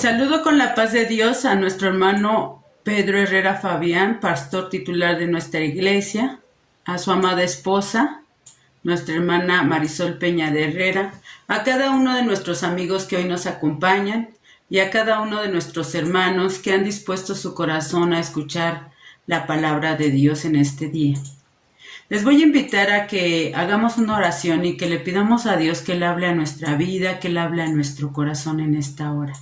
Saludo con la paz de Dios a nuestro hermano Pedro Herrera Fabián, pastor titular de nuestra iglesia, a su amada esposa, nuestra hermana Marisol Peña de Herrera, a cada uno de nuestros amigos que hoy nos acompañan y a cada uno de nuestros hermanos que han dispuesto su corazón a escuchar la palabra de Dios en este día. Les voy a invitar a que hagamos una oración y que le pidamos a Dios que Él hable a nuestra vida, que Él hable a nuestro corazón en esta hora.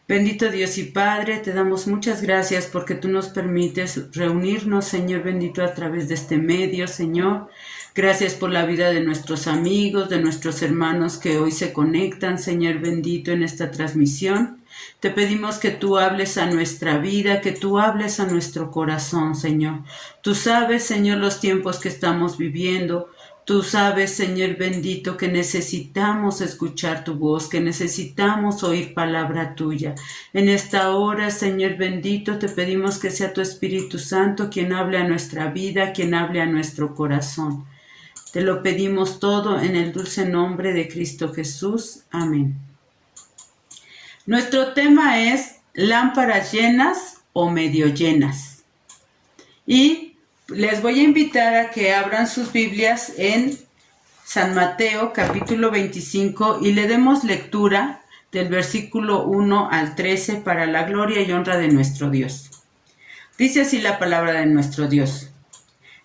Bendito Dios y Padre, te damos muchas gracias porque tú nos permites reunirnos, Señor bendito, a través de este medio, Señor. Gracias por la vida de nuestros amigos, de nuestros hermanos que hoy se conectan, Señor bendito, en esta transmisión. Te pedimos que tú hables a nuestra vida, que tú hables a nuestro corazón, Señor. Tú sabes, Señor, los tiempos que estamos viviendo. Tú sabes, Señor bendito, que necesitamos escuchar tu voz, que necesitamos oír palabra tuya. En esta hora, Señor bendito, te pedimos que sea tu Espíritu Santo quien hable a nuestra vida, quien hable a nuestro corazón. Te lo pedimos todo en el dulce nombre de Cristo Jesús. Amén. Nuestro tema es lámparas llenas o medio llenas. Y les voy a invitar a que abran sus Biblias en San Mateo, capítulo 25, y le demos lectura del versículo 1 al 13 para la gloria y honra de nuestro Dios. Dice así la palabra de nuestro Dios.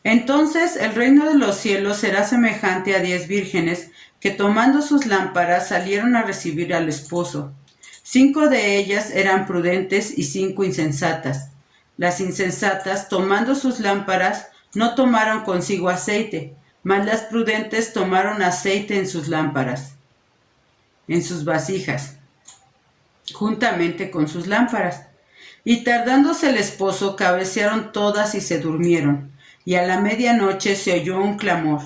Entonces el reino de los cielos será semejante a 10 vírgenes que tomando sus lámparas salieron a recibir al esposo. 5 de ellas eran prudentes y 5 insensatas. Las insensatas, tomando sus lámparas, no tomaron consigo aceite, mas las prudentes tomaron aceite en sus lámparas, en sus vasijas, juntamente con sus lámparas. Y tardándose el esposo, cabecearon todas y se durmieron. Y a la medianoche se oyó un clamor: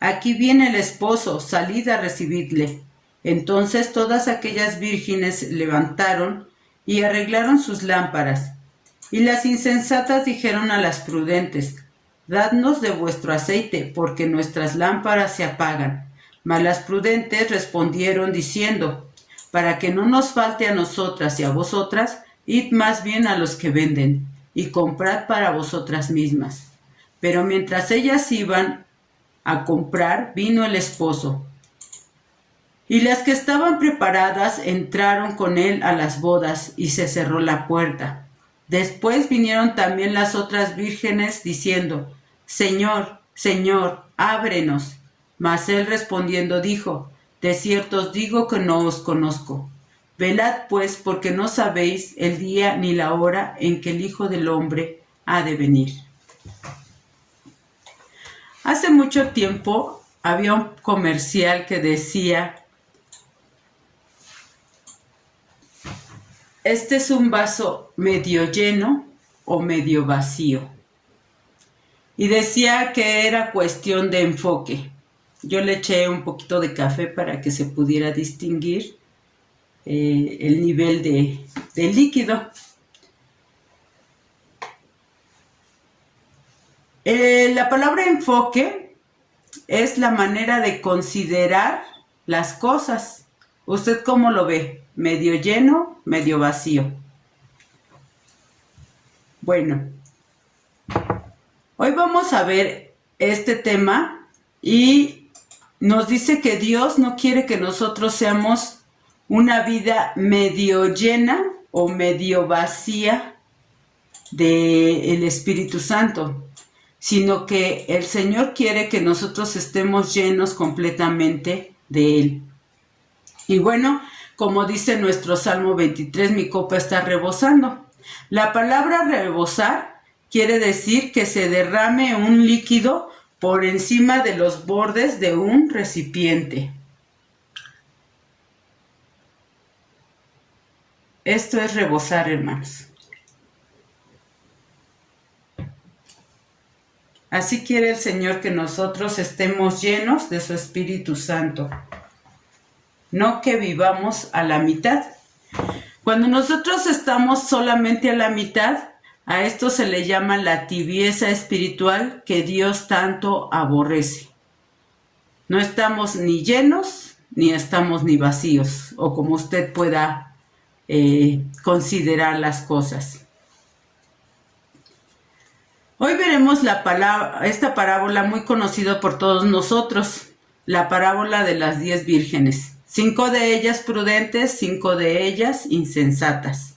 «Aquí viene el esposo, salid a recibidle». Entonces todas aquellas vírgenes levantaron y arreglaron sus lámparas. Y las insensatas dijeron a las prudentes: «Dadnos de vuestro aceite, porque nuestras lámparas se apagan». Mas las prudentes respondieron diciendo: «Para que no nos falte a nosotras y a vosotras, id más bien a los que venden, y comprad para vosotras mismas». Pero mientras ellas iban a comprar, vino el esposo. Y las que estaban preparadas entraron con él a las bodas, y se cerró la puerta. Después vinieron también las otras vírgenes diciendo: «Señor, Señor, ábrenos». Mas él respondiendo dijo: «De cierto os digo que no os conozco. Velad pues, porque no sabéis el día ni la hora en que el Hijo del Hombre ha de venir». Hace mucho tiempo había un comercial que decía: «Este es un vaso medio lleno o medio vacío». Y decía que era cuestión de enfoque. Yo le eché un poquito de café para que se pudiera distinguir el nivel de líquido. La palabra enfoque es la manera de considerar las cosas. ¿Usted cómo lo ve? ¿Medio lleno, medio vacío? Bueno, hoy vamos a ver este tema y nos dice que Dios no quiere que nosotros seamos una vida medio llena o medio vacía del Espíritu Santo, sino que el Señor quiere que nosotros estemos llenos completamente de Él. Y bueno, como dice nuestro Salmo 23, mi copa está rebosando. La palabra rebosar quiere decir que se derrame un líquido por encima de los bordes de un recipiente. Esto es rebosar, hermanos. Así quiere el Señor que nosotros estemos llenos de su Espíritu Santo, no que vivamos a la mitad. Cuando nosotros estamos solamente a la mitad, a esto se le llama la tibieza espiritual que Dios tanto aborrece. No estamos ni llenos, ni estamos ni vacíos, o como usted pueda considerar las cosas. Hoy veremos esta parábola muy conocida por todos nosotros, la parábola de las 10 vírgenes. 5 de ellas prudentes, 5 de ellas insensatas.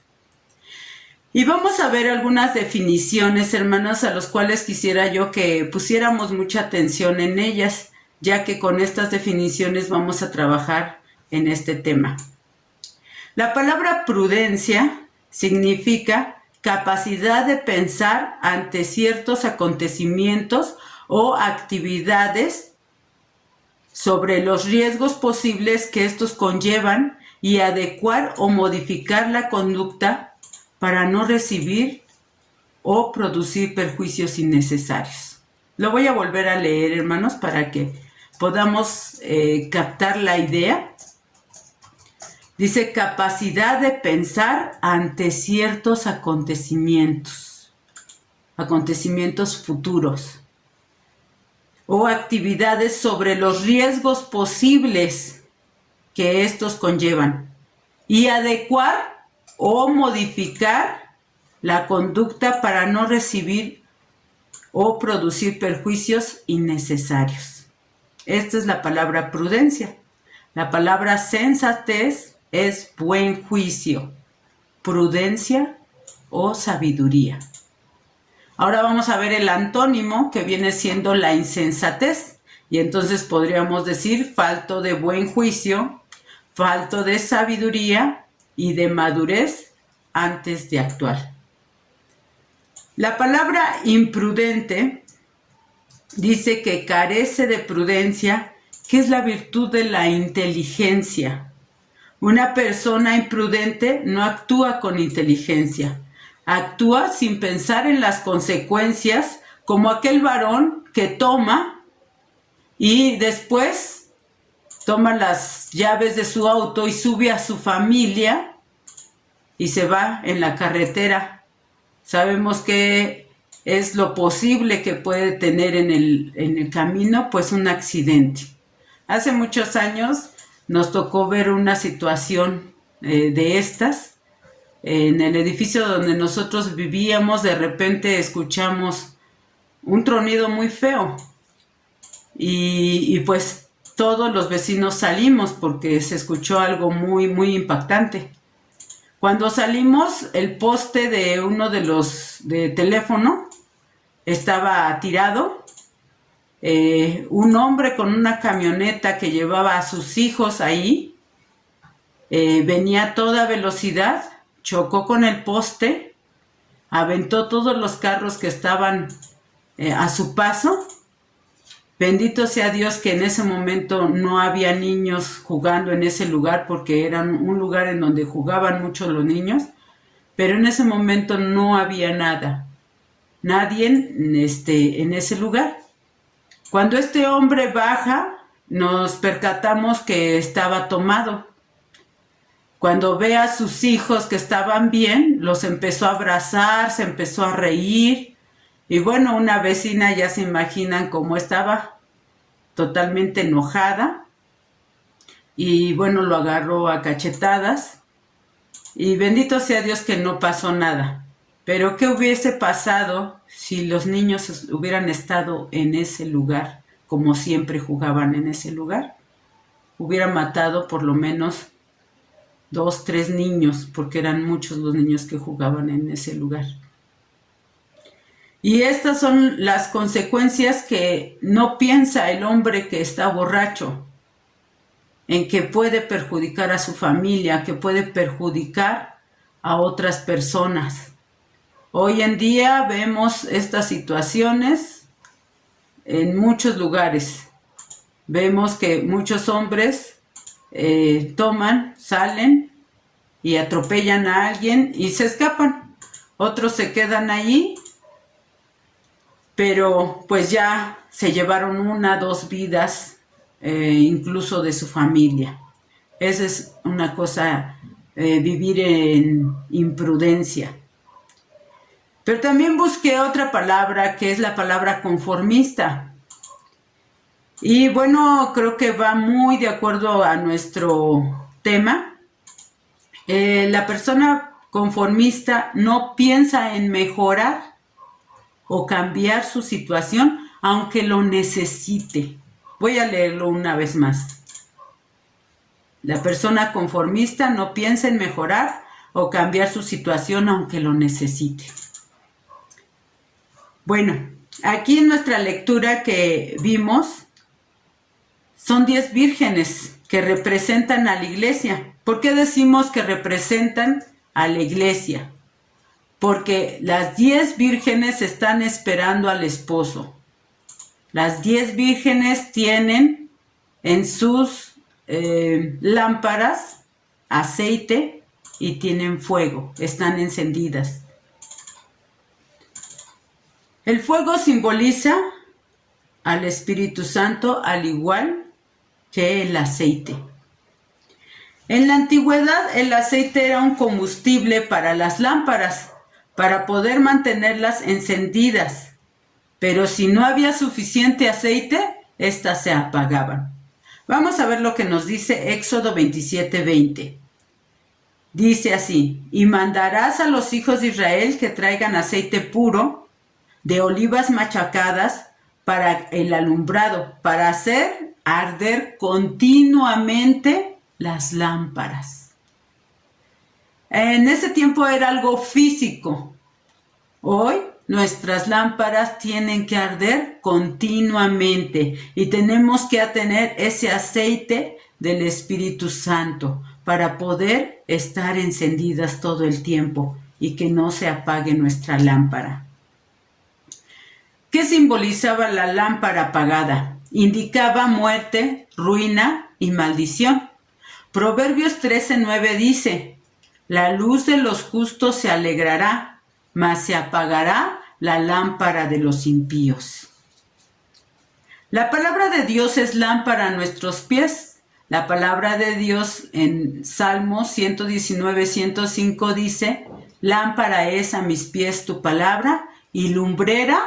Y vamos a ver algunas definiciones, hermanos, a las cuales quisiera yo que pusiéramos mucha atención en ellas, ya que con estas definiciones vamos a trabajar en este tema. La palabra prudencia significa capacidad de pensar ante ciertos acontecimientos o actividades sobre los riesgos posibles que estos conllevan y adecuar o modificar la conducta para no recibir o producir perjuicios innecesarios. Lo voy a volver a leer, hermanos, para que podamos captar la idea. Dice, capacidad de pensar ante ciertos acontecimientos futuros, o actividades sobre los riesgos posibles que estos conllevan, y adecuar o modificar la conducta para no recibir o producir perjuicios innecesarios. Esta es la palabra prudencia. La palabra sensatez es buen juicio, prudencia o sabiduría. Ahora vamos a ver el antónimo, que viene siendo la insensatez. Y entonces podríamos decir falto de buen juicio, falto de sabiduría y de madurez antes de actuar. La palabra imprudente dice que carece de prudencia, que es la virtud de la inteligencia. Una persona imprudente no actúa con inteligencia, actúa sin pensar en las consecuencias, como aquel varón que toma y después toma las llaves de su auto y sube a su familia y se va en la carretera. Sabemos que es lo posible que puede tener en el camino, pues un accidente. Hace muchos años nos tocó ver una situación de estas. En el edificio donde nosotros vivíamos, de repente escuchamos un tronido muy feo. Y pues todos los vecinos salimos porque se escuchó algo muy, muy impactante. Cuando salimos, el poste de uno de los de teléfono estaba tirado. Un hombre con una camioneta que llevaba a sus hijos ahí, venía a toda velocidad, chocó con el poste, aventó todos los carros que estaban a su paso. Bendito sea Dios que en ese momento no había niños jugando en ese lugar, porque era un lugar en donde jugaban mucho los niños, pero en ese momento no había nadie en ese lugar. Cuando este hombre baja, nos percatamos que estaba tomado. Cuando ve a sus hijos que estaban bien, los empezó a abrazar, se empezó a reír. Y bueno, una vecina, ya se imaginan cómo estaba, totalmente enojada. Y bueno, lo agarró a cachetadas. Y bendito sea Dios que no pasó nada. Pero ¿qué hubiese pasado si los niños hubieran estado en ese lugar, como siempre jugaban en ese lugar? Hubieran matado por lo menos 2, 3 niños, porque eran muchos los niños que jugaban en ese lugar. Y estas son las consecuencias que no piensa el hombre que está borracho, en que puede perjudicar a su familia, que puede perjudicar a otras personas. Hoy en día vemos estas situaciones en muchos lugares. Vemos que muchos hombres toman, salen y atropellan a alguien y se escapan. Otros se quedan ahí, pero pues ya se llevaron 1, 2 vidas, incluso de su familia. Esa es una cosa, vivir en imprudencia. Pero también busqué otra palabra, que es la palabra conformista. Y bueno, creo que va muy de acuerdo a nuestro tema. La persona conformista no piensa en mejorar o cambiar su situación, aunque lo necesite. Voy a leerlo una vez más. La persona conformista no piensa en mejorar o cambiar su situación, aunque lo necesite. Bueno, aquí en nuestra lectura que vimos, son 10 vírgenes que representan a la iglesia. ¿Por qué decimos que representan a la iglesia? Porque las 10 vírgenes están esperando al esposo. Las 10 vírgenes tienen en sus lámparas aceite y tienen fuego, están encendidas. El fuego simboliza al Espíritu Santo, al igual que el aceite. En la antigüedad, el aceite era un combustible para las lámparas, para poder mantenerlas encendidas. Pero si no había suficiente aceite, éstas se apagaban. Vamos a ver lo que nos dice Éxodo 27:20. Dice así: y mandarás a los hijos de Israel que traigan aceite puro de olivas machacadas para el alumbrado, para hacer arder continuamente las lámparas. En ese tiempo era algo físico. Hoy nuestras lámparas tienen que arder continuamente y tenemos que tener ese aceite del Espíritu Santo para poder estar encendidas todo el tiempo y que no se apague nuestra lámpara. ¿Qué simbolizaba la lámpara apagada? Indicaba muerte, ruina y maldición. Proverbios 13:9 dice: la luz de los justos se alegrará, mas se apagará la lámpara de los impíos. La palabra de Dios es lámpara a nuestros pies. La palabra de Dios en Salmos 119:105 dice: lámpara es a mis pies tu palabra y lumbrera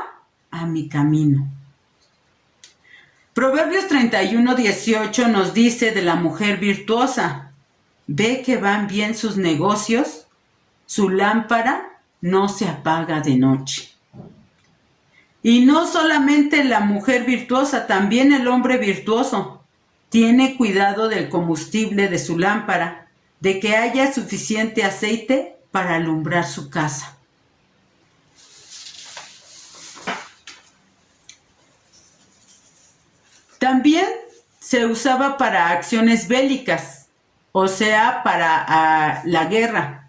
a mi camino. Proverbios 31:18 nos dice de la mujer virtuosa: ve que van bien sus negocios, su lámpara no se apaga de noche. Y no solamente la mujer virtuosa, también el hombre virtuoso tiene cuidado del combustible de su lámpara, de que haya suficiente aceite para alumbrar su casa. También se usaba para acciones bélicas, o sea, para la guerra.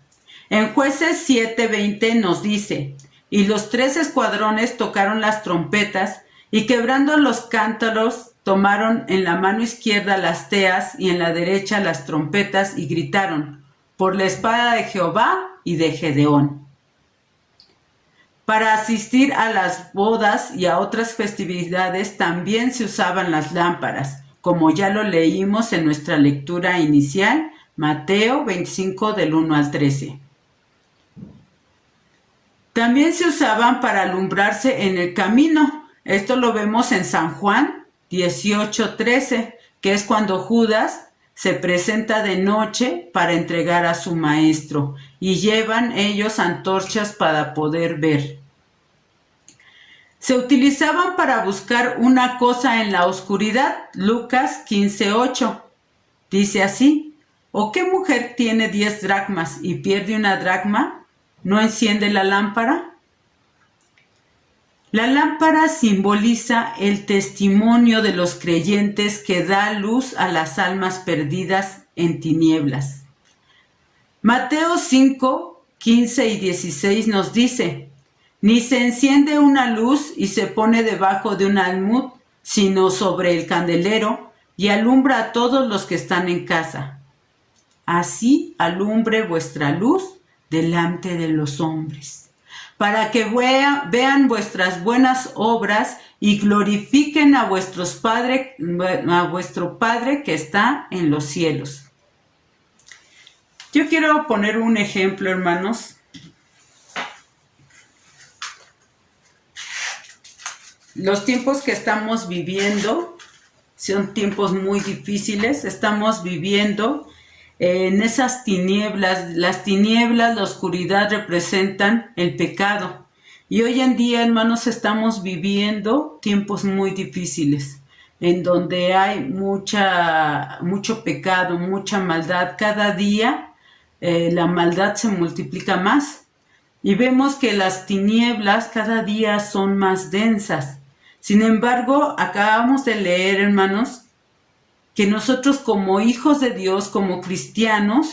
En Jueces 7:20 nos dice: y los 3 escuadrones tocaron las trompetas y quebrando los cántaros tomaron en la mano izquierda las teas y en la derecha las trompetas y gritaron: por la espada de Jehová y de Gedeón. Para asistir a las bodas y a otras festividades también se usaban las lámparas, como ya lo leímos en nuestra lectura inicial, Mateo 25 del 1 al 13. También se usaban para alumbrarse en el camino. Esto lo vemos en San Juan 18:13, que es cuando Judas se presenta de noche para entregar a su maestro y llevan ellos antorchas para poder ver. Se utilizaban para buscar una cosa en la oscuridad. Lucas 15:8 dice así: ¿o qué mujer tiene 10 dracmas y pierde una dracma? ¿No enciende la lámpara? La lámpara simboliza el testimonio de los creyentes que da luz a las almas perdidas en tinieblas. Mateo 5:15 y 16 nos dice: ni se enciende una luz y se pone debajo de un almud, sino sobre el candelero, y alumbra a todos los que están en casa. Así alumbre vuestra luz delante de los hombres, para que vean vuestras buenas obras y glorifiquen a vuestro Padre que está en los cielos. Yo quiero poner un ejemplo, hermanos. Los tiempos que estamos viviendo son tiempos muy difíciles. Estamos viviendo en esas tinieblas. Las tinieblas, la oscuridad representan el pecado. Y hoy en día, hermanos, estamos viviendo tiempos muy difíciles, en donde hay mucho pecado, mucha maldad. Cada día la maldad se multiplica más. Y vemos que las tinieblas cada día son más densas. Sin embargo, acabamos de leer, hermanos, que nosotros como hijos de Dios, como cristianos,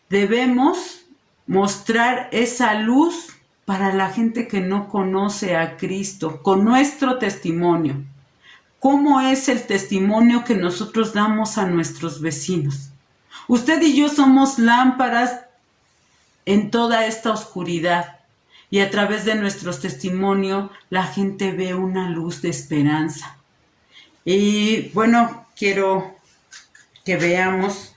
debemos mostrar esa luz para la gente que no conoce a Cristo, con nuestro testimonio. ¿Cómo es el testimonio que nosotros damos a nuestros vecinos? Usted y yo somos lámparas en toda esta oscuridad, y a través de nuestro testimonio la gente ve una luz de esperanza. Y bueno, quiero que veamos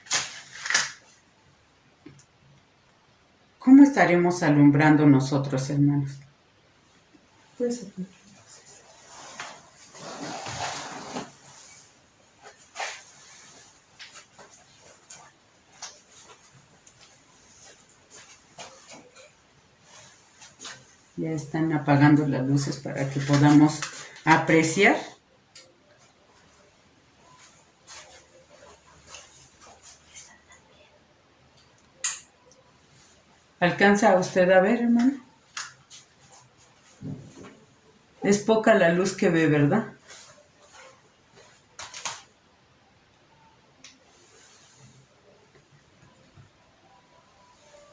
cómo estaremos alumbrando nosotros, hermanos. Pues, ya están apagando las luces para que podamos apreciar. ¿Alcanza usted a ver, hermano? Es poca la luz que ve, ¿verdad?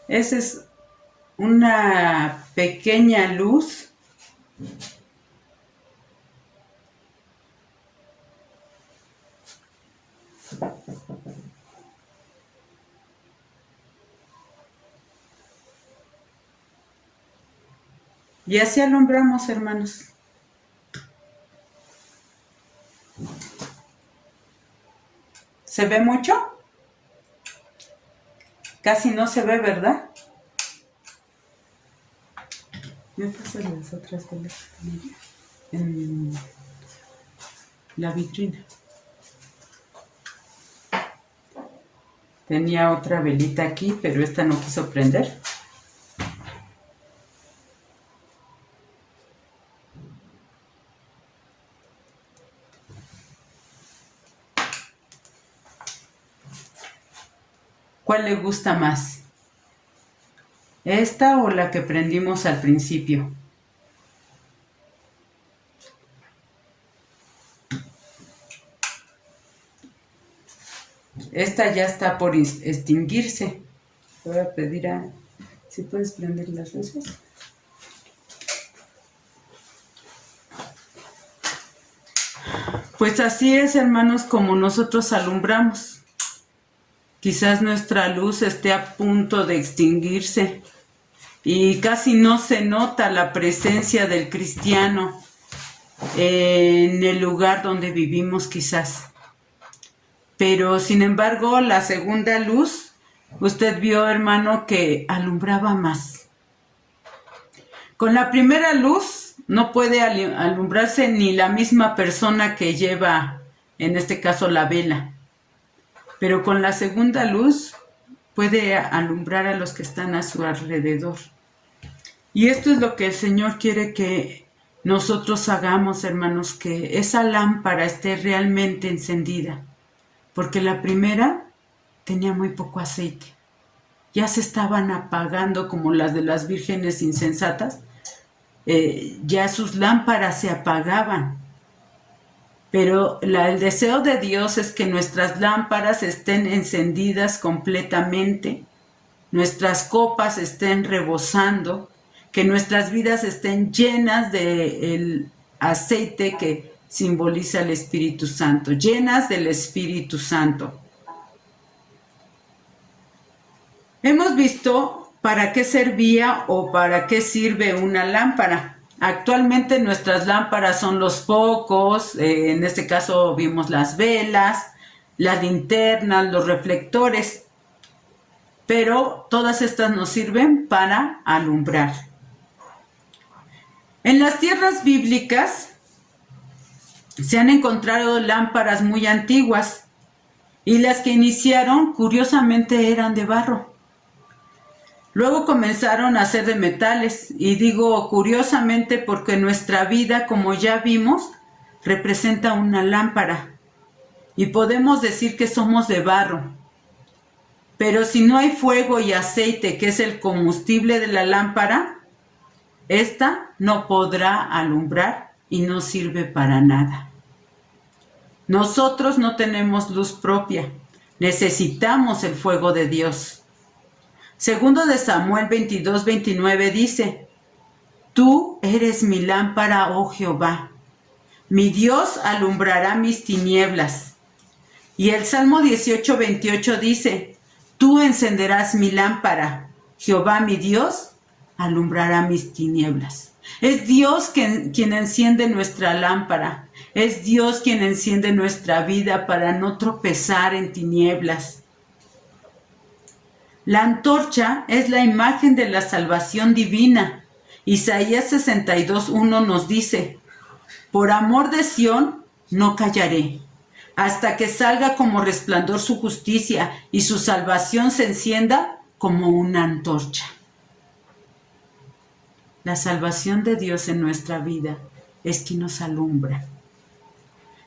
Esa es una pequeña luz y así alumbramos, hermanos. ¿Se ve mucho? Casi no se ve, ¿verdad? Me paso las otras velas en la vitrina. Tenía otra velita aquí, pero esta no quiso prender. ¿Cuál le gusta más? ¿Esta o la que prendimos al principio? Esta ya está por extinguirse. Voy a pedir a... ¿Si puedes prender las luces? Pues así es, hermanos, como nosotros alumbramos. Quizás nuestra luz esté a punto de extinguirse y casi no se nota la presencia del cristiano en el lugar donde vivimos quizás. Pero sin embargo, la segunda luz, usted vio, hermano, que alumbraba más. Con la primera luz no puede alumbrarse ni la misma persona que lleva, en este caso, la vela. Pero con la segunda luz puede alumbrar a los que están a su alrededor. Y esto es lo que el Señor quiere que nosotros hagamos, hermanos, que esa lámpara esté realmente encendida. Porque la primera tenía muy poco aceite. Ya se estaban apagando como las de las vírgenes insensatas. Ya sus lámparas se apagaban. Pero el deseo de Dios es que nuestras lámparas estén encendidas completamente, nuestras copas estén rebosando, que nuestras vidas estén llenas del aceite que simboliza el Espíritu Santo, llenas del Espíritu Santo. Hemos visto para qué servía o para qué sirve una lámpara. Actualmente nuestras lámparas son los focos, en este caso vimos las velas, las linternas, los reflectores, pero todas estas nos sirven para alumbrar. En las tierras bíblicas se han encontrado lámparas muy antiguas y las que iniciaron curiosamente eran de barro. Luego comenzaron a ser de metales, y digo curiosamente porque nuestra vida, como ya vimos, representa una lámpara, y podemos decir que somos de barro. Pero si no hay fuego y aceite, que es el combustible de la lámpara, esta no podrá alumbrar y no sirve para nada. Nosotros no tenemos luz propia, necesitamos el fuego de Dios. Segundo de Samuel 22:29 dice: Tú eres mi lámpara, oh Jehová, mi Dios alumbrará mis tinieblas. Y el Salmo 18:28 dice: Tú encenderás mi lámpara, Jehová mi Dios alumbrará mis tinieblas. Es Dios quien enciende nuestra lámpara, es Dios quien enciende nuestra vida para no tropezar en tinieblas. La antorcha es la imagen de la salvación divina. Isaías 62:1 nos dice: Por amor de Sión no callaré, hasta que salga como resplandor su justicia y su salvación se encienda como una antorcha. La salvación de Dios en nuestra vida es quien nos alumbra.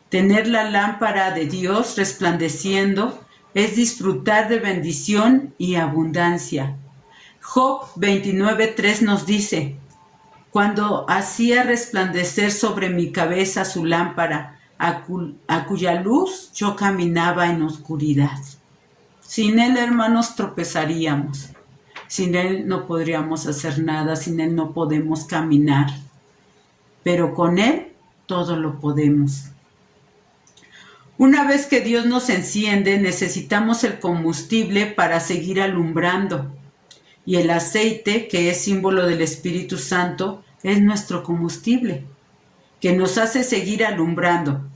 Tener la lámpara de Dios resplandeciendo es disfrutar de bendición y abundancia. Job 29:3 nos dice: Cuando hacía resplandecer sobre mi cabeza su lámpara, a cuya luz yo caminaba en oscuridad. Sin Él, hermanos, tropezaríamos. Sin Él no podríamos hacer nada, sin Él no podemos caminar. Pero con Él todo lo podemos. Una vez que Dios nos enciende, necesitamos el combustible para seguir alumbrando. Y el aceite, que es símbolo del Espíritu Santo, es nuestro combustible, que nos hace seguir alumbrando.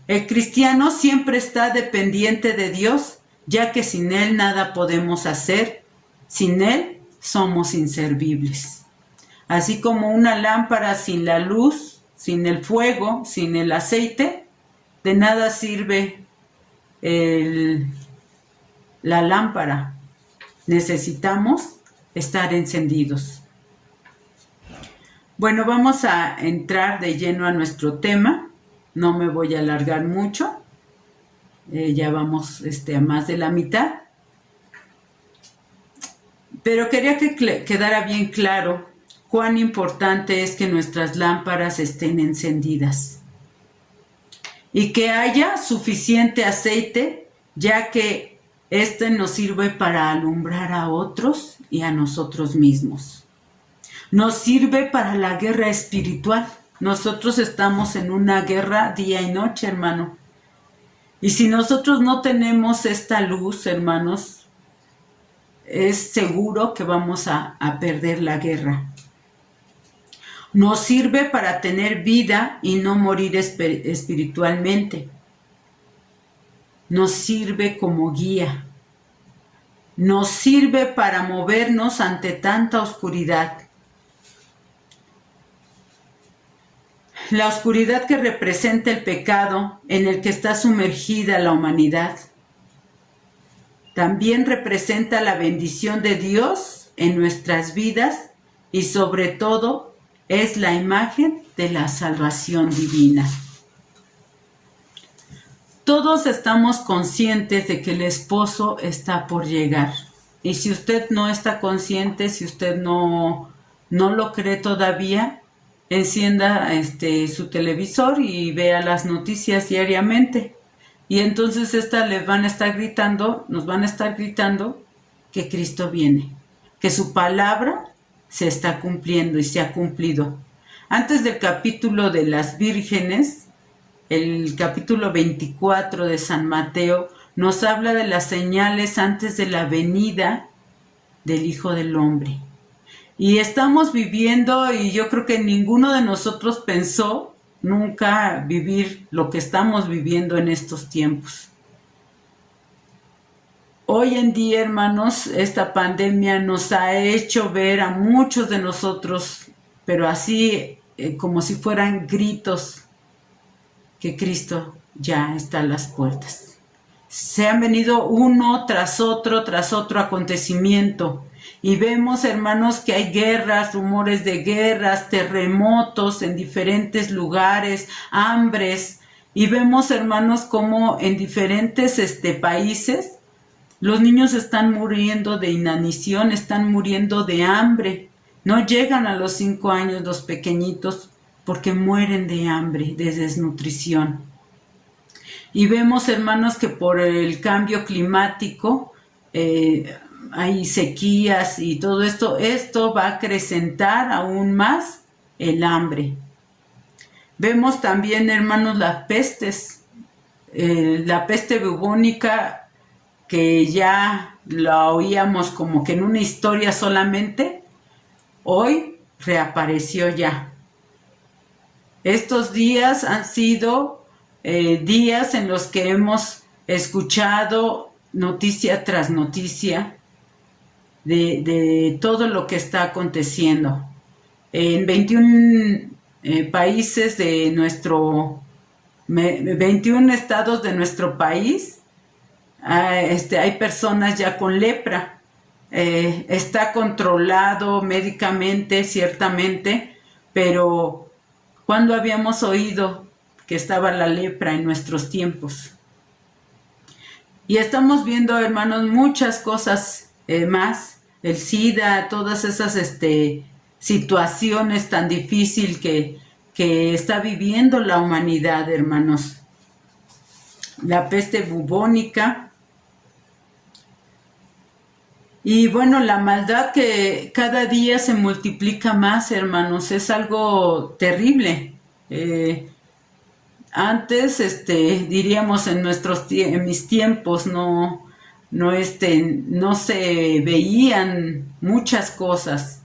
El cristiano siempre está dependiente de Dios, ya que sin Él nada podemos hacer. Sin Él somos inservibles. Así como una lámpara sin la luz, sin el fuego, sin el aceite, de nada sirve la lámpara. Necesitamos estar encendidos. Bueno, vamos a entrar de lleno a nuestro tema. No me voy a alargar mucho. Ya vamos a más de la mitad. Pero quería que quedara bien claro cuán importante es que nuestras lámparas estén encendidas y que haya suficiente aceite, ya que este nos sirve para alumbrar a otros y a nosotros mismos. Nos sirve para la guerra espiritual. Nosotros estamos en una guerra día y noche, hermano. Y si nosotros no tenemos esta luz, hermanos, es seguro que vamos a perder la guerra. Nos sirve para tener vida y no morir espiritualmente. Nos sirve como guía. Nos sirve para movernos ante tanta oscuridad. La oscuridad que representa el pecado en el que está sumergida la humanidad. También representa la bendición de Dios en nuestras vidas y sobre todo es la imagen de la salvación divina. Todos estamos conscientes de que el esposo está por llegar. Y si usted no está consciente, si usted no lo cree todavía, encienda su televisor y vea las noticias diariamente. Y entonces nos van a estar gritando que Cristo viene, que su palabra se está cumpliendo y se ha cumplido. Antes del capítulo de las vírgenes, el capítulo 24 de San Mateo nos habla de las señales antes de la venida del Hijo del Hombre. Y estamos viviendo, y yo creo que ninguno de nosotros pensó nunca vivir lo que estamos viviendo en estos tiempos. Hoy en día, hermanos, esta pandemia nos ha hecho ver a muchos de nosotros, pero así como si fueran gritos, que Cristo ya está a las puertas. se han venido uno tras otro acontecimiento. Y vemos, hermanos, que hay guerras, rumores de guerras, terremotos en diferentes lugares, hambres. Y vemos, hermanos, cómo en diferentes países los niños están muriendo de inanición, están muriendo de hambre. No llegan a los 5 años los pequeñitos porque mueren de hambre, de desnutrición. Y vemos, hermanos, que por el cambio climático hay sequías y todo esto va a acrecentar aún más el hambre. Vemos también, hermanos, las pestes, la peste bubónica, que ya la oíamos como que en una historia solamente, hoy reapareció ya. Estos días han sido días en los que hemos escuchado noticia tras noticia de todo lo que está aconteciendo. En 21 países de 21 estados de nuestro país, hay personas ya con lepra. Está controlado médicamente, ciertamente, pero ¿cuándo habíamos oído que estaba la lepra en nuestros tiempos? Y estamos viendo, hermanos, muchas cosas más, el SIDA, todas esas situaciones tan difíciles que está viviendo la humanidad, hermanos. La peste bubónica. Y bueno, la maldad que cada día se multiplica más, hermanos, es algo terrible. Antes, diríamos en mis tiempos, no se veían muchas cosas.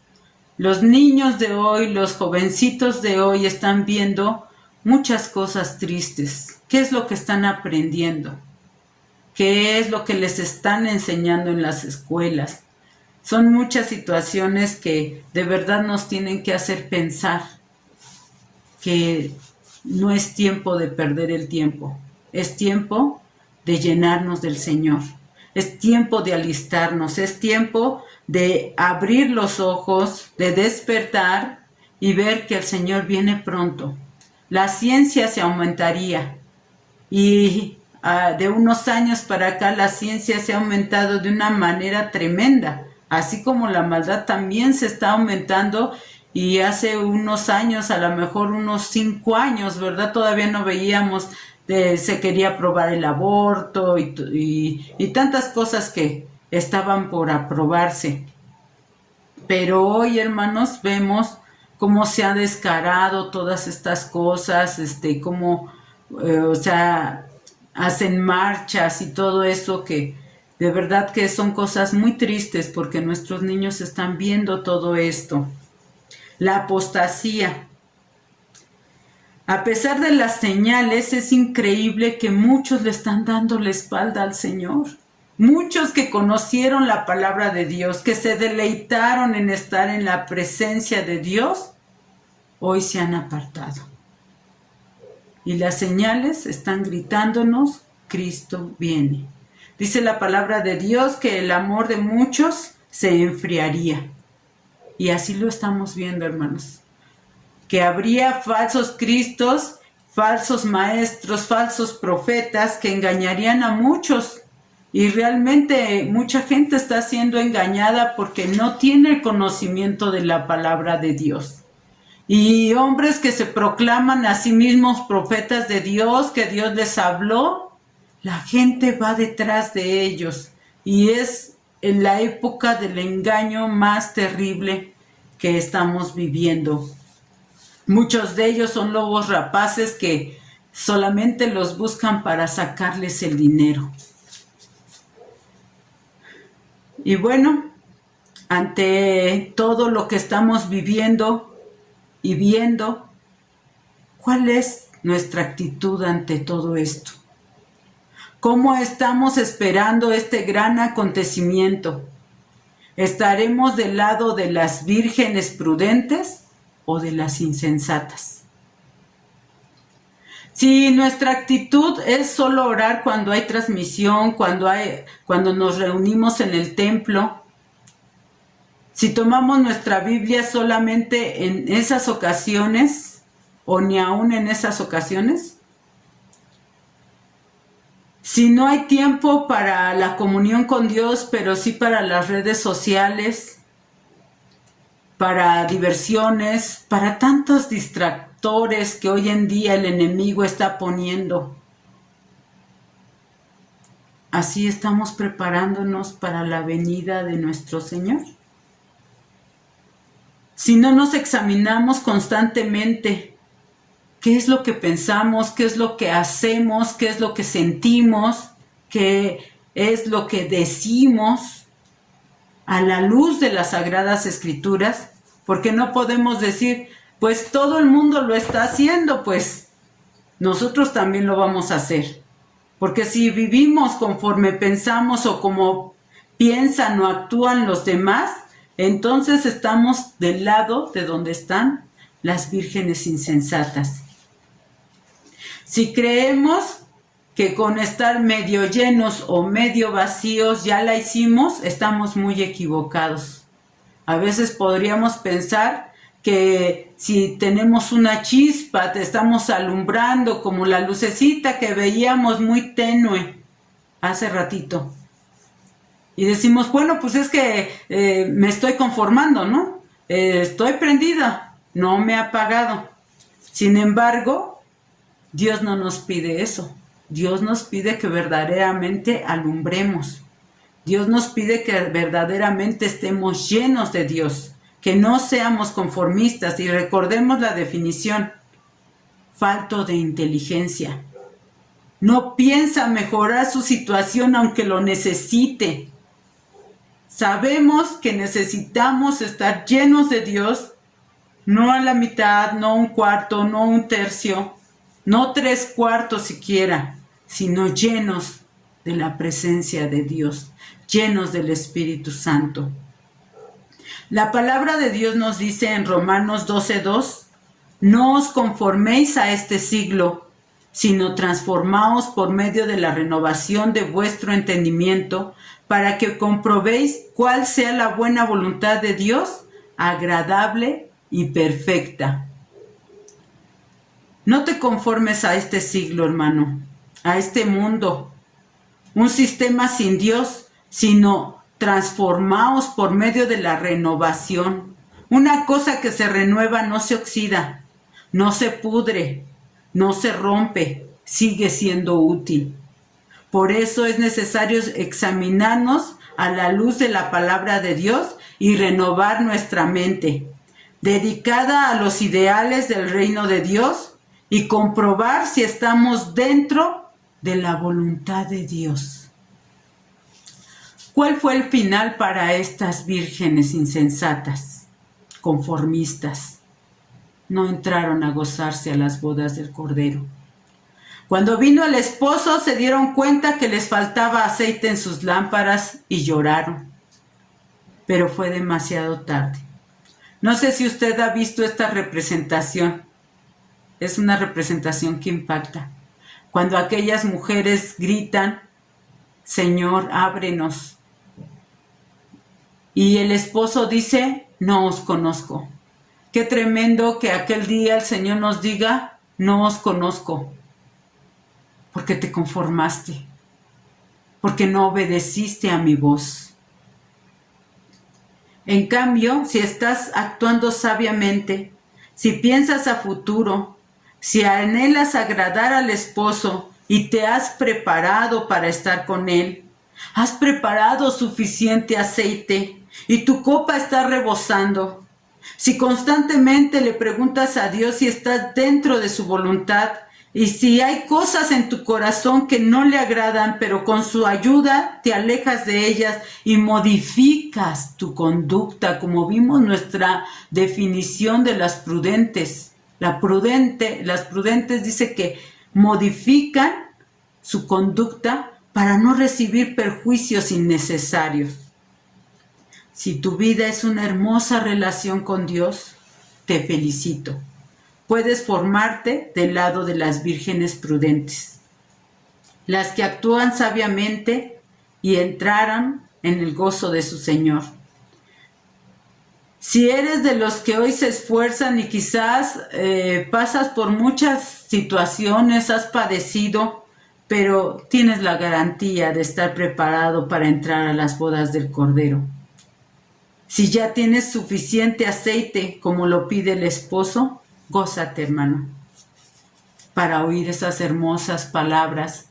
Los niños de hoy, los jovencitos de hoy están viendo muchas cosas tristes. ¿Qué es lo que están aprendiendo? ¿Qué es lo que les están enseñando en las escuelas? Son muchas situaciones que de verdad nos tienen que hacer pensar que no es tiempo de perder el tiempo, es tiempo de llenarnos del Señor, es tiempo de alistarnos, es tiempo de abrir los ojos, de despertar y ver que el Señor viene pronto. La ciencia se aumentaría y de unos años para acá la ciencia se ha aumentado de una manera tremenda, así como la maldad también se está aumentando. Y hace unos años, a lo mejor unos 5 años, ¿verdad? Todavía no veíamos, se quería aprobar el aborto y tantas cosas que estaban por aprobarse. Pero hoy, hermanos, vemos cómo se ha descarado todas estas cosas, cómo, hacen marchas y todo eso, que de verdad que son cosas muy tristes porque nuestros niños están viendo todo esto. La apostasía. A pesar de las señales, es increíble que muchos le están dando la espalda al Señor. Muchos que conocieron la palabra de Dios, que se deleitaron en estar en la presencia de Dios, hoy se han apartado. Y las señales están gritándonos, Cristo viene. Dice la palabra de Dios que el amor de muchos se enfriaría. Y así lo estamos viendo, hermanos. Que habría falsos cristos, falsos maestros, falsos profetas que engañarían a muchos. Y realmente mucha gente está siendo engañada porque no tiene el conocimiento de la palabra de Dios. Y hombres que se proclaman a sí mismos profetas de Dios, que Dios les habló, la gente va detrás de ellos. Y es en la época del engaño más terrible que estamos viviendo. Muchos de ellos son lobos rapaces que solamente los buscan para sacarles el dinero. Y bueno, ante todo lo que estamos viviendo y viendo, ¿cuál es nuestra actitud ante todo esto? ¿Cómo estamos esperando este gran acontecimiento? ¿Estaremos del lado de las vírgenes prudentes o de las insensatas? Si nuestra actitud es solo orar cuando hay transmisión, cuando nos reunimos en el templo, si tomamos nuestra Biblia solamente en esas ocasiones, o ni aún en esas ocasiones, si no hay tiempo para la comunión con Dios, pero sí para las redes sociales, para diversiones, para tantos distractores que hoy en día el enemigo está poniendo. ¿Así estamos preparándonos para la venida de nuestro Señor? Si no nos examinamos constantemente, ¿qué es lo que pensamos? ¿Qué es lo que hacemos? ¿Qué es lo que sentimos? ¿Qué es lo que decimos? A la luz de las Sagradas Escrituras, porque no podemos decir, pues todo el mundo lo está haciendo, pues nosotros también lo vamos a hacer. Porque si vivimos conforme pensamos o como piensan o actúan los demás, entonces estamos del lado de donde están las vírgenes insensatas. Si creemos que con estar medio llenos o medio vacíos ya la hicimos, estamos muy equivocados. A veces podríamos pensar que si tenemos una chispa, te estamos alumbrando como la lucecita que veíamos muy tenue hace ratito. Y decimos, bueno, pues es que me estoy conformando, ¿no? Estoy prendida, no me ha apagado. Sin embargo, Dios no nos pide eso. Dios nos pide que verdaderamente alumbremos. Dios nos pide que verdaderamente estemos llenos de Dios, que no seamos conformistas. Y recordemos la definición: falto de inteligencia. No piensa mejorar su situación aunque lo necesite. Sabemos que necesitamos estar llenos de Dios, no a la mitad, no un cuarto, no un tercio, no 3/4 siquiera, sino llenos de la presencia de Dios, llenos del Espíritu Santo. La palabra de Dios nos dice en Romanos 12:2, no os conforméis a este siglo, sino transformaos por medio de la renovación de vuestro entendimiento, para que comprobéis cuál sea la buena voluntad de Dios, agradable y perfecta. No te conformes a este siglo, hermano, a este mundo, un sistema sin Dios, sino transformaos por medio de la renovación. Una cosa que se renueva no se oxida, no se pudre, no se rompe, sigue siendo útil. Por eso es necesario examinarnos a la luz de la palabra de Dios y renovar nuestra mente, dedicada a los ideales del reino de Dios, y comprobar si estamos dentro de la voluntad de Dios. ¿Cuál fue el final para estas vírgenes insensatas, conformistas? No entraron a gozarse a las bodas del Cordero. Cuando vino el esposo, se dieron cuenta que les faltaba aceite en sus lámparas y lloraron. Pero fue demasiado tarde. No sé si usted ha visto esta representación. Es una representación que impacta. Cuando aquellas mujeres gritan, Señor, ábrenos. Y el esposo dice, no os conozco. Qué tremendo que aquel día el Señor nos diga, no os conozco. Porque te conformaste, porque no obedeciste a mi voz. En cambio, si estás actuando sabiamente, si piensas a futuro, si anhelas agradar al esposo y te has preparado para estar con él, has preparado suficiente aceite y tu copa está rebosando, si constantemente le preguntas a Dios si estás dentro de su voluntad, y si hay cosas en tu corazón que no le agradan, pero con su ayuda te alejas de ellas y modificas tu conducta, como vimos nuestra definición de las prudentes. Las prudentes dice que modifican su conducta para no recibir perjuicios innecesarios. Si tu vida es una hermosa relación con Dios, te felicito. puedes formarte del lado de las vírgenes prudentes, las que actúan sabiamente y entraron en el gozo de su Señor. Si eres de los que hoy se esfuerzan y quizás pasas por muchas situaciones, has padecido, pero tienes la garantía de estar preparado para entrar a las bodas del Cordero. Si ya tienes suficiente aceite como lo pide el esposo, gózate, hermano, para oír esas hermosas palabras.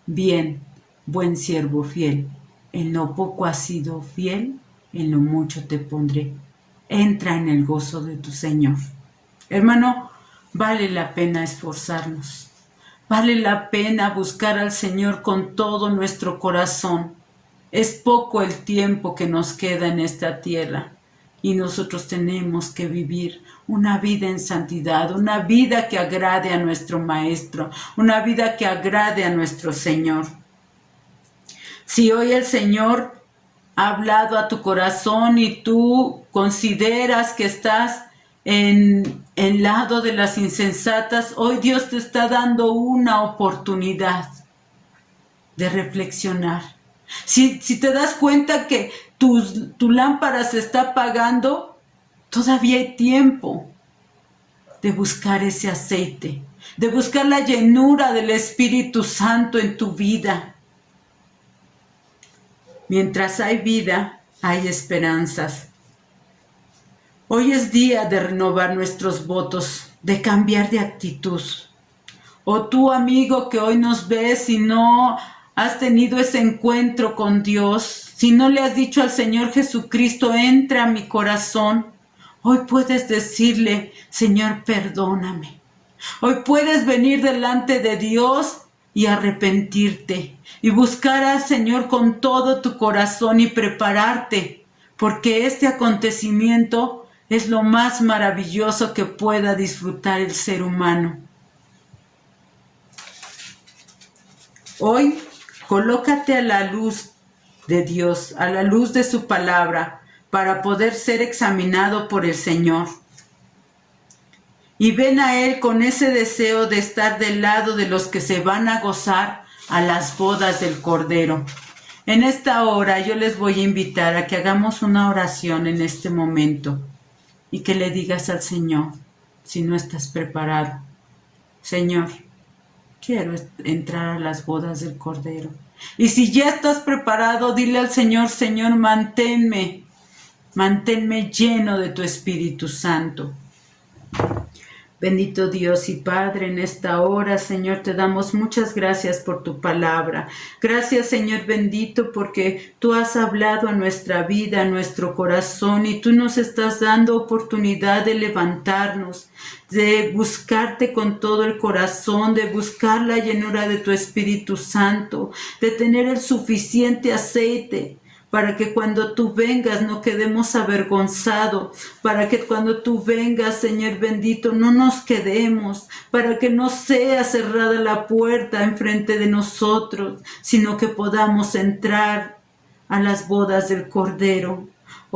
Bien, buen siervo fiel, en lo poco has sido fiel, en lo mucho te pondré. Entra en el gozo de tu Señor. Hermano, vale la pena esforzarnos. Vale la pena buscar al Señor con todo nuestro corazón. Es poco el tiempo que nos queda en esta tierra y nosotros tenemos que vivir una vida en santidad, una vida que agrade a nuestro Maestro, una vida que agrade a nuestro Señor. Si hoy el Señor ha hablado a tu corazón y tú consideras que estás en el lado de las insensatas, hoy Dios te está dando una oportunidad de reflexionar. Si te das cuenta que tu lámpara se está apagando, todavía hay tiempo de buscar ese aceite, de buscar la llenura del Espíritu Santo en tu vida. Mientras hay vida, hay esperanzas. Hoy es día de renovar nuestros votos, de cambiar de actitud. O tú, amigo, que hoy nos ves y no has tenido ese encuentro con Dios, si no le has dicho al Señor Jesucristo, entra a mi corazón, hoy puedes decirle, Señor, perdóname. Hoy puedes venir delante de Dios y arrepentirte y buscar al Señor con todo tu corazón y prepararte, porque este acontecimiento es lo más maravilloso que pueda disfrutar el ser humano. Hoy, colócate a la luz de Dios, a la luz de su palabra, para poder ser examinado por el Señor. Y ven a Él con ese deseo de estar del lado de los que se van a gozar a las bodas del Cordero. En esta hora yo les voy a invitar a que hagamos una oración en este momento y que le digas al Señor, si no estás preparado, Señor, quiero entrar a las bodas del Cordero. Y si ya estás preparado, dile al Señor, Señor, manténme lleno de tu Espíritu Santo. Bendito Dios y Padre, en esta hora, Señor, te damos muchas gracias por tu palabra. Gracias, Señor bendito, porque tú has hablado a nuestra vida, a nuestro corazón, y tú nos estás dando oportunidad de levantarnos, de buscarte con todo el corazón, de buscar la llenura de tu Espíritu Santo, de tener el suficiente aceite, para que cuando tú vengas no quedemos avergonzados, para que cuando tú vengas, Señor bendito, no nos quedemos, para que no sea cerrada la puerta enfrente de nosotros, sino que podamos entrar a las bodas del Cordero.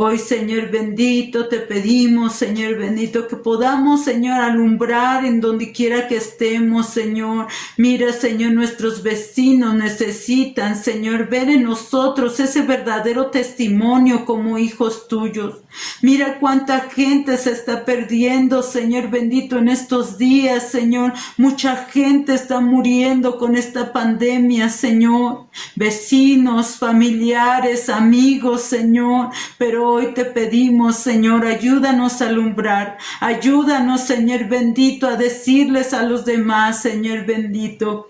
Hoy, Señor bendito, te pedimos, Señor bendito, que podamos, Señor, alumbrar en donde quiera que estemos, Señor. Mira, Señor, nuestros vecinos necesitan, Señor, ver en nosotros ese verdadero testimonio como hijos tuyos. Mira cuánta gente se está perdiendo, Señor bendito, en estos días, Señor. Mucha gente está muriendo con esta pandemia, Señor. Vecinos, familiares, amigos, Señor. Pero hoy te pedimos, Señor, ayúdanos a alumbrar. Ayúdanos, Señor bendito, a decirles a los demás, Señor bendito,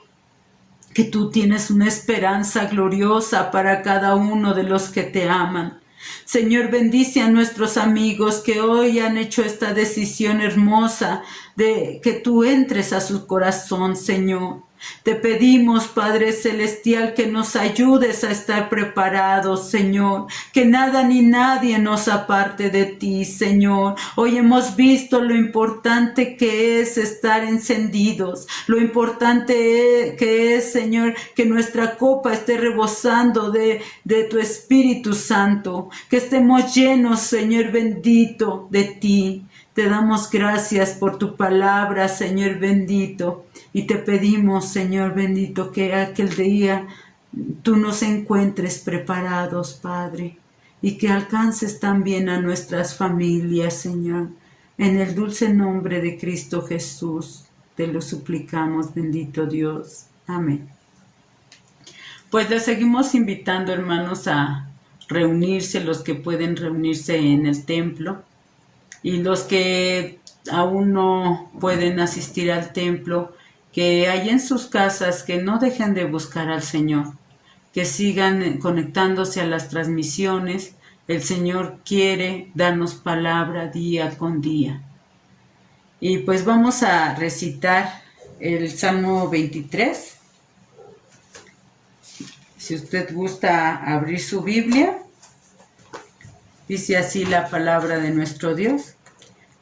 que tú tienes una esperanza gloriosa para cada uno de los que te aman. Señor, bendice a nuestros amigos que hoy han hecho esta decisión hermosa de que tú entres a su corazón, Señor. Te pedimos, Padre Celestial, que nos ayudes a estar preparados, Señor, que nada ni nadie nos aparte de ti, Señor. Hoy hemos visto lo importante que es estar encendidos, lo importante que es, Señor, que nuestra copa esté rebosando de tu Espíritu Santo, que estemos llenos, Señor bendito, de ti. Te damos gracias por tu palabra, Señor bendito, y te pedimos, Señor bendito, que aquel día tú nos encuentres preparados, Padre, y que alcances también a nuestras familias, Señor. En el dulce nombre de Cristo Jesús, te lo suplicamos, bendito Dios. Amén. Pues les seguimos invitando, hermanos, a reunirse, los que pueden reunirse en el templo, y los que aún no pueden asistir al templo, que hay en sus casas, que no dejen de buscar al Señor, que sigan conectándose a las transmisiones. El Señor quiere darnos palabra día con día. Y pues vamos a recitar el Salmo 23. Si usted gusta abrir su Biblia, dice así la palabra de nuestro Dios.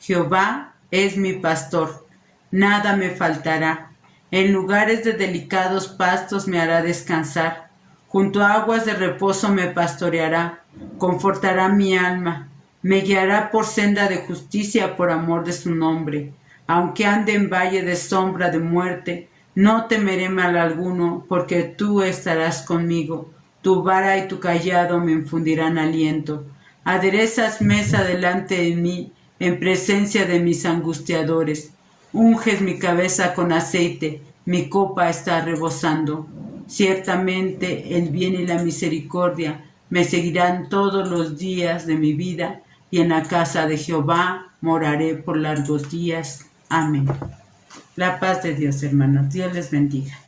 Jehová es mi pastor, nada me faltará. En lugares de delicados pastos me hará descansar. Junto a aguas de reposo me pastoreará, confortará mi alma. Me guiará por senda de justicia por amor de su nombre. Aunque ande en valle de sombra de muerte, no temeré mal alguno, porque tú estarás conmigo. Tu vara y tu cayado me infundirán aliento. Aderezas mesa delante de mí, en presencia de mis angustiadores. Unges mi cabeza con aceite, mi copa está rebosando. Ciertamente el bien y la misericordia me seguirán todos los días de mi vida, y en la casa de Jehová moraré por largos días. Amén. La paz de Dios, hermanos. Dios les bendiga.